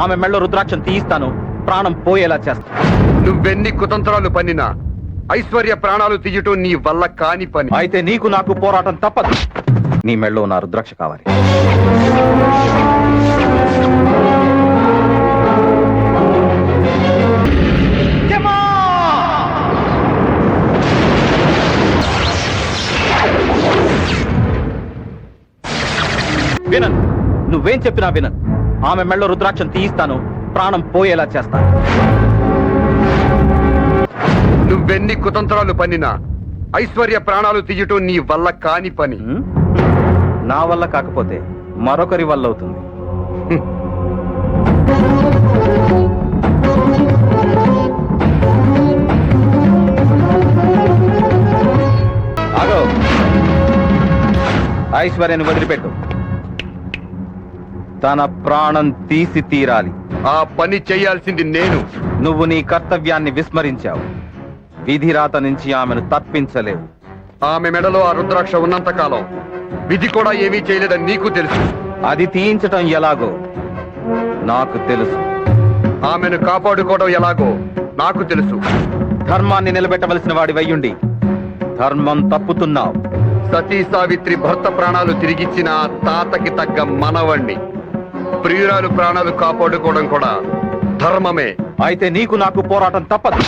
ఆమె మెళ్ళో రుద్రాక్షం తీయిస్తాను, ప్రాణం పోయేలా చేస్తాను. నువ్వెన్ని కుతంత్రాలు పన్నినా ఐశ్వర్య ప్రాణాలు తీయటం నీ వల్ల కాని పని. అయితే నీకు నాకు పోరాటం తప్పదు. నీ మెళ్ళో నా రుద్రాక్ష కావాలి. వినన్, నువ్వేం చెప్పినా వినన్. ఆమె మెళ్ళో రుద్రాక్షం తీయిస్తాను, ప్రాణం పోయేలా చేస్తాను. నువ్వెన్ని కుతంత్రాలు పన్నినా ఐశ్వర్య ప్రాణాలు తీయటం నీ వల్ల కాని పని. నా వల్ల కాకపోతే మరొకరి వల్ల అవుతుంది. ఆగో, ఐశ్వర్యాన్ని వదిలిపెట్టు. తన ప్రాణం తీసి తీరాలి. ఆ పని చేయాల్సింది నేను. నువ్వు నీ కర్తవ్యాన్ని విస్మరించావు. విధిరాత నుంచి ఆమెను తప్పించలేవు. ఆమె మెడలో ఆ రుద్రాక్ష ఉన్నంత కాలం విధి కూడా ఏమీ చేయలేదని నీకు తెలుసు. అది తీయించటం ఎలాగో నాకు తెలుసు. ఆమెను కాపాడుకోవడం ఎలాగో నాకు తెలుసు. ధర్మాన్ని నిలబెట్టవలసిన వాడి వయ్యుండి ధర్మం తప్పుతున్నావు. సతీ సావిత్రి భర్త ప్రాణాలు తిరిగిచ్చిన ఆ తాతకి తగ్గ మనవణ్ణి. ప్రియురాలు ప్రాణాలు కాపాడుకోవడం కూడా ధర్మమే. అయితే నీకు నాకు పోరాటం తప్పదు.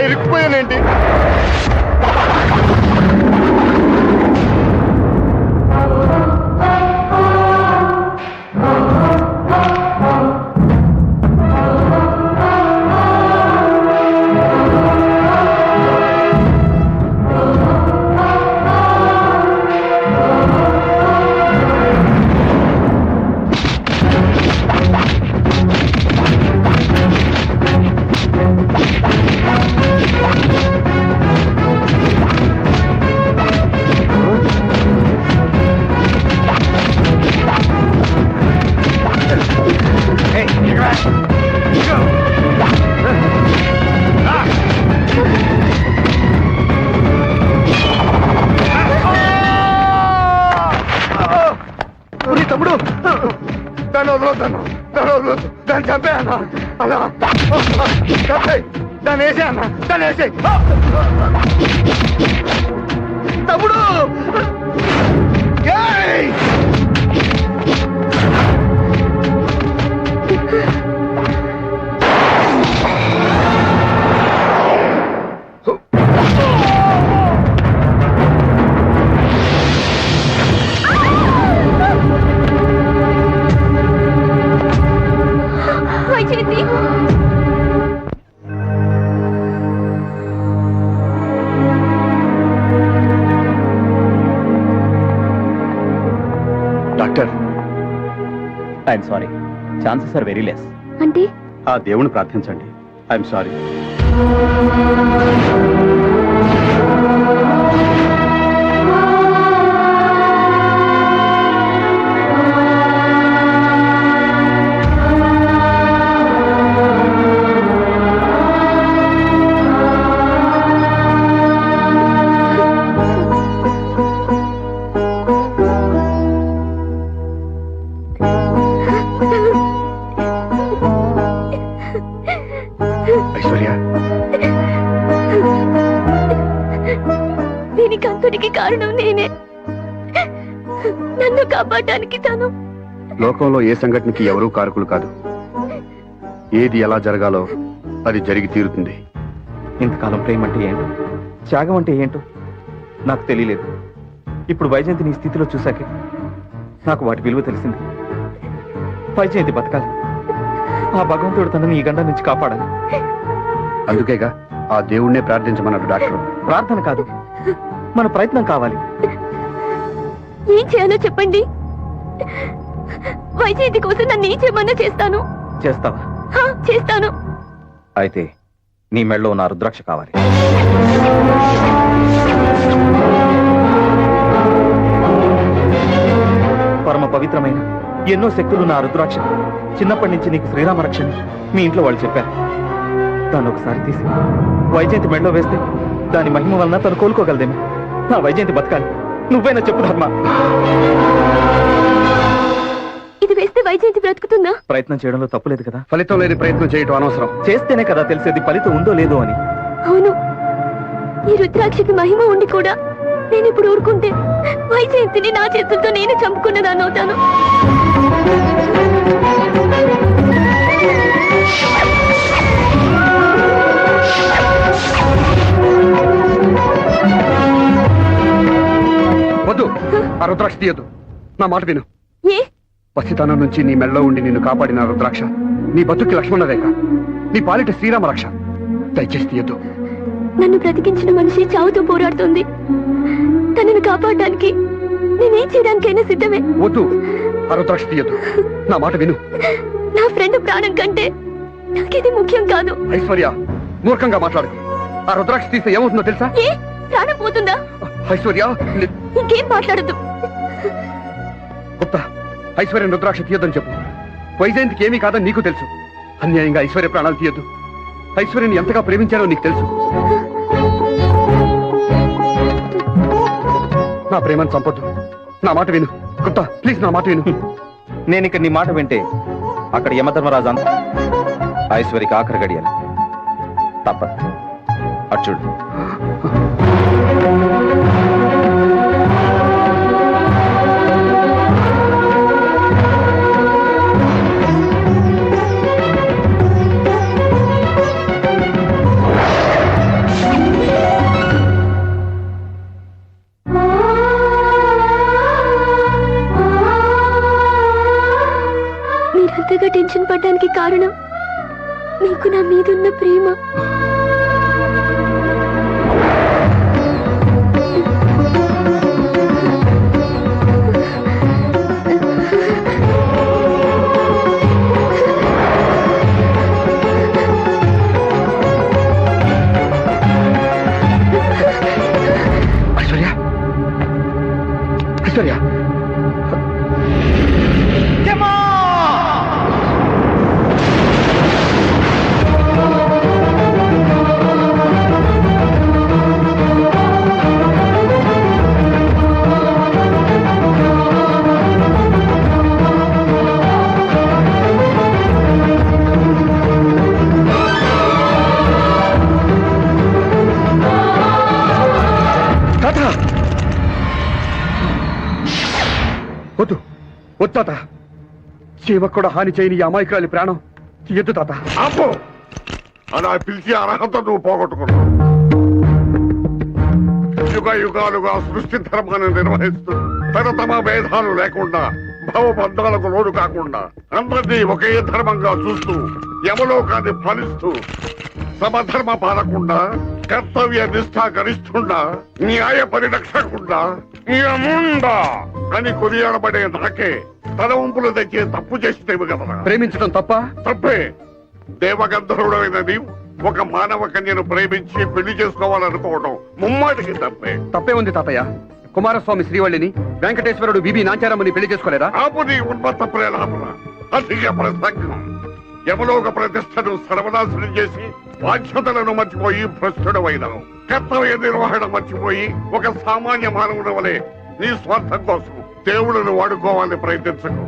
ఇరుక్కుపోయానేంటి? తమ్ముడు, దాన్ని వదలొద్దాను, దాన్ని చంపే అన్న. అలా దాన్ని వేసే అన్న, దాన్ని వేసే. తమ్ముడు, doctor, I'm sorry, chances are very less. అంటే ఆ దేవుని ప్రార్థించండి. I'm sorry. ఐశ్వర్య, దీనికి అంతటికి కారణం నేనే. నన్ను కాపాడడానికి తను. లోకంలో ఏ సంఘటనకి ఎవరూ కారకులు కాదు. ఏది ఎలా జరగాలో అది జరిగి తీరుతుంది. ఇంతకాలం ప్రేమ అంటే ఏంటో, త్యాగం అంటే ఏంటో నాకు తెలియలేదు. ఇప్పుడు వైజయంతి నీ స్థితిలో చూశాకే నాకు వాటి విలువ తెలిసింది. వైజయంతి బతకాలి. ఆ భగవంతుడు తనని ఈ గండ నుంచి కాపాడాలి. అందుకేగా ఆ దేవుణ్ణే ప్రార్థించమన్నాడు డాక్టర్. ప్రార్థన కాదు, మన ప్రయత్నం కావాలి. ఏం చేయాలో చెప్పండి. వైజయంతి కోసం నన్ను ఏం చేయమన్నా చేస్తాను. చేస్తావా? చేస్తాను. అయితే నీ మెళ్ళో ఉన్న రుద్రాక్ష కావాలి. పరమ పవిత్రమైన ఎన్నో శక్తులు నా రుద్రాక్ష. చిన్నప్పటి నుంచి నీకు శ్రీరామ రక్షని మీ ఇంట్లో వాళ్ళు చెప్పారు. దాన్ని ఒకసారి తీసి వైజయంతి మెళ్ళో వేస్తే దాని మహిమ వలన తను కోలుకోగలదేమో. నా వైజయంతి బతకాలి. నువ్వైనా చెప్పు ధర్మ. ఇది వేస్తే వైజయంతి బ్రతుకుతుందా? ప్రయత్నం చేయడంలో తప్పులేదు కదా. ఫలితం లేని ప్రయత్నం చేయటం అనవసరం. చేస్తేనే కదా తెలిసేది ఫలితం ఉందో లేదో అని. అవును, ఈ రుద్రాక్షకి మహిమ ఉండి కూడా నేను ఇప్పుడు ఊరుకుంటే వైజయంతిని నా చేతులతో నేను చంపుకున్నదాన్ని అవుతాను. వద్దు, ఆ రుద్రాక్ష తీయద్దు. నా మాట విను. ఏ? పసితనం నుంచి నీ మెళ్ళలో ఉండి నిన్ను కాపాడిన రుద్రాక్ష నీ బతుక్కి లక్ష్మణ రేఖ, నీ పాలిట శ్రీరామ రక్ష. దయచేసి తీయద్దు. నన్ను బ్రతికించిన మనిషి చావుతో పోరాడుతుంది. తనను కాపాడడానికి నేనేం చేయడానికైనా సిద్ధమే. వద్దు, ఆ రుద్రాక్ష తీయద్దు. నా మాట విను. నా ఫ్రెండ్ ప్రాణం కంటే నాకిది ముఖ్యం కాదు. ఐశ్వర్య, మూర్ఖంగా మాట్లాడు. ఆ రుద్రాక్ష తీస్తే ఏమవుతుందో తెలుసా? ఏ? ప్రాణం పోతుందా? ఐశ్వర్య, ఇంకేం మాట్లాడద్దు. గుప్తా, ఐశ్వర్య రుద్రాక్ష తీయొద్దని చెప్పు. వైజయంతికి ఏమీ కాదని నీకు తెలుసు. అన్యాయంగా ఐశ్వర్య ప్రాణాలు తీయొద్దు. ఐశ్వర్యని ఎంతగా ప్రేమించానో నీకు తెలుసు. నా ప్రేమను చంపొద్దు. నా మాట విను. గుప్తా, ప్లీజ్ నా మాట విను. నేను ఇక్కడ నీ మాట వింటే అక్కడ యమధర్మరాజు అంత ఐశ్వర్యకి ఆఖరి గడియాలి. తప్పదు. అచ్చుడు. మీరంతగా టెన్షన్ పడ్డానికి కారణం మీకు నా మీదున్న ప్రేమ. ఐశ్వర్య, ఐశ్వర్య, వద్దు, వద్దు తాత. చీమకు కూడా హాని చేయని ఈ అమాయకురాలి ప్రాణం తీయద్దు తాత. ఆపు! అలా పిలిచి అర్హత నువ్వు పోగొట్టుకున్నావు. యుగ యుగాలుగా సృష్టి ధర్మాన్ని నిర్వహిస్తూ తరతమ భేదాలు లేకుండా భవబంధాలకు లోడు కాకుండా అందరినీ ఒకే ధర్మంగా చూస్తూ యమలోకాన్ని ఫలిస్తూ సమధర్మ పాలకుండా కర్తవ్య నిష్ఠ గరిస్తుండా న్యాయ పరిరక్షకుండా యముండా అని కొనియాడబడే నాకే తల ఉంపులు తెచ్చే తప్పు చేసితేవి కదా. ప్రేమించడం తప్ప? తప్పే. దేవగంధర్వుడైన నీవు ఒక మానవ కన్యను ప్రేమించి పెళ్లి చేసుకోవాలనుకోవడం ముమ్మాటికి తప్పే. తప్పే ఉంది తాతయ్య. కుమారస్వామి శ్రీవల్లిని, వెంకటేశ్వరుడు బీబీ నాంచారమ్మని పెళ్లి చేసుకోలేదా? ఆపు నీ ఉన్మత్త ప్రేలాపన. అధిక ప్రసంగం. యమలోక ప్రతిష్టను సర్వనాశనం చేసి బాధ్యతలను మర్చిపోయి భ్రష్టుడవైనవు. కర్తవ్య నిర్వహణ మర్చిపోయి ఒక సామాన్య మానవుని వలె నీ స్వార్థం కోసం దేవుళ్ళను వాడుకోవాలని ప్రయత్నించకు.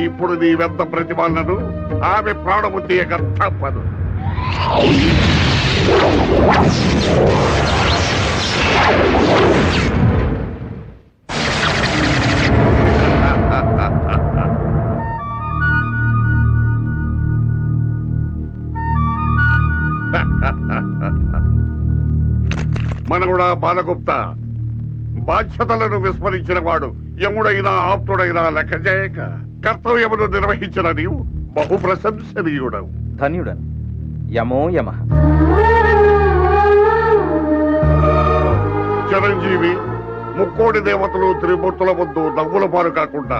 ఇప్పుడు నీ వెంత ప్రతిభలను ఆమె ప్రాణము తీయక తప్పదు. మనగుడా బాలగుప్త, బాధ్యతలను విస్మరించిన వాడు యముడైనా ఆప్తుడైనా లెక్క చేయక కర్తవ్యమును నిర్వహించిన నీవు బహు ప్రశంసనీయుడవు. ధన్యుడను. యమో యమ. చిరంజీవి, ముక్కోడి దేవతలు త్రిమూర్తుల ముందు నవ్వుల పాలు కాకుండా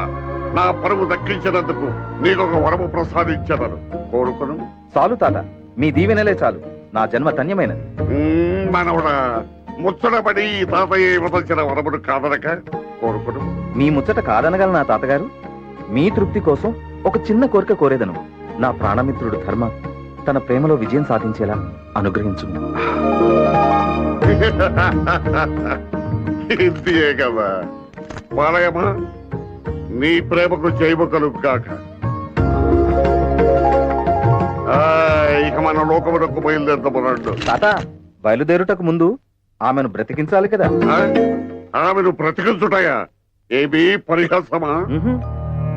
నా పరువు దక్కించినందుకు నీకొక వరము ప్రసాదించదను. కోరుకును. చాలు తాత, మీ దీవెనలే చాలు. నా జన్మ ధన్యమైనది. మనవడా, ముచ్చటపడి ఈ తాతయ్య ఇవ్వదలిచిన వరమును కాదనక కోరుకును. మీ ముచ్చట కాదనగల నా తాతగారు, మీ తృప్తి కోసం ఒక చిన్న కోరిక కోరేదను. నా ప్రాణమిత్రుడు ధర్మ తన ప్రేమలో విజయం సాధించేలా అనుగ్రహించు. ఇంతియే కదా పాలయమా, నీ ప్రేమకు జైవ కలుగు కాక. ఇక మన లోకమునకు బయలుదేరదమునండు. తాత, బయలుదేరుటకు ముందు ఆమెను బ్రతికించాలి కదా. ఆమెను బ్రతికించుటయా? ఏమీ పరిహాసమా?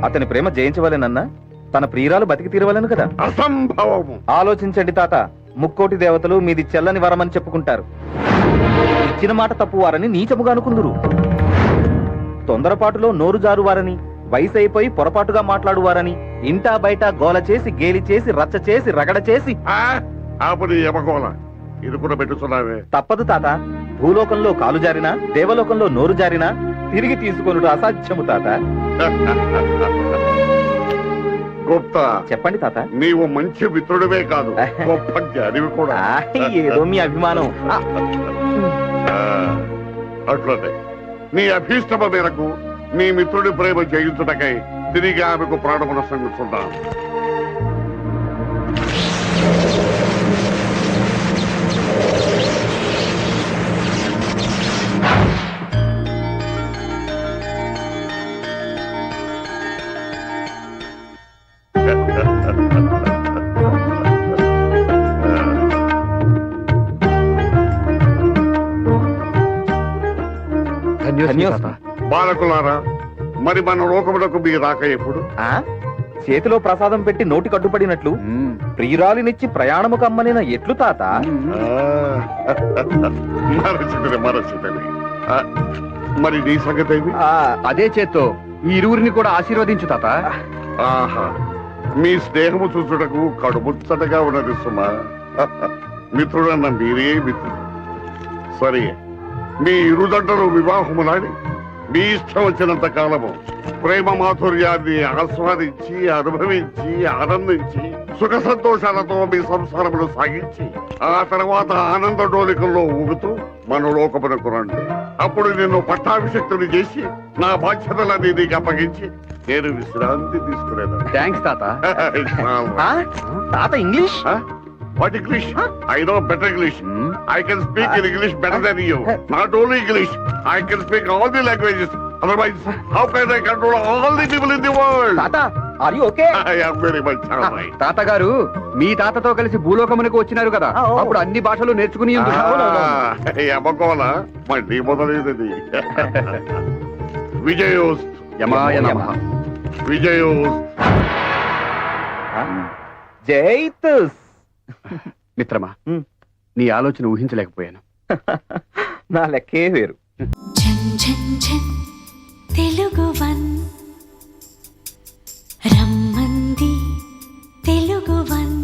అతని ప్రేమ జయించవలెనన్నా తన ప్రియురాలు బతికి తీరవలను కదా. అసంభవము. ఆలోచించండి తాత, ముక్కోటి దేవతలు మీది చెల్లని వరమని చెప్పుకుంటారు. ఇచ్చిన మాట తప్పువారని నీచముగా అనుకుందురు. తొందరపాటులో నోరు జారువారని, వయసు అయిపోయి పొరపాటుగా మాట్లాడువారని, ఇంటా బయట గోల చేసి, గేలి చేసి, రచ్చ చేసి, రగడ చేసి. ఆపని యమగోళ ఇరుకున పెట్టుచున్నావే. తప్పదు తాత. భూలోకంలో కాలు జారినా, దేవలోకంలో నోరు జారినా తిరిగి తీసుకొనుట అసాధ్యము తాత. గుప్తా, చెప్పండి తాత. నీవు మంచి మిత్రుడివే కాదు, గొప్ప జ్ఞానివి కూడా. ఏదో మీ అభిమానం. అట్లనే నీ అభీష్టమ మేరకు నీ మిత్రుడి ప్రేమ జయించుటకై తిరిగి ఆమెకు ప్రాణమున సంగుతున్నాను. బాలకులారా, మరి మన లోకములకు మీ రాక ఎప్పుడు? చేతిలో ప్రసాదం పెట్టి నోటి కట్టుపడినట్లు ప్రియురాలినిచ్చి ప్రయాణము కమ్మనిన ఎట్లు తాత. మరచితని మరి నీ సంగతి ఏమి? అదే చేత్తో ఈ ఇరువురిని కూడా ఆశీర్వదించు తాత. ఆహా, మీ స్నేహము చూచుటకు కడుముచ్చటగా ఉన్నది సుమా. మిత్రుడన్న మీరే మిత్రుడు. సరే, మీ ఇరుదంటలు వివాహములాడి మీ ఇష్టం వచ్చినంత కాలము ప్రేమ మాధుర్యాన్ని ఆస్వాదించి, అనుభవించి, ఆనందించి, సుఖ సంతోషాలతో మీ సంసారములు సాగించి, ఆ తర్వాత ఆనంద డోలికల్లో ఊగుతూ మన లోకమునకు రండి. అప్పుడు నిన్ను పట్టాభిషక్తుని చేసి నా బాధ్యతలన్నీ నీకు అప్పగించి నేను విశ్రాంతి తీసుకునేదా. థ్యాంక్స్ తాత. తాత English? What English? I know better English. I can speak in English better than you. Not only English, I can speak all the languages. Otherwise, how can I control all the people in the world? తాత, are you okay? I am very much alright. తాతగారు మీ తాతతో కలిసి భూలోకమునకు వచ్చినారు కదా, అప్పుడు అన్ని భాషలు నేర్చుకుని యమకోల మళ్ళీ మొదలైనది. విజయోస్తు. యమాయ నమః. విజయోస్తు. జైతుస్. మిత్రమా, నీ ఆలోచన ఊహించలేకపోయాను. నా లెక్కే వేరు. తెలుగు వన్ రమ్మంది తెలుగు వన్.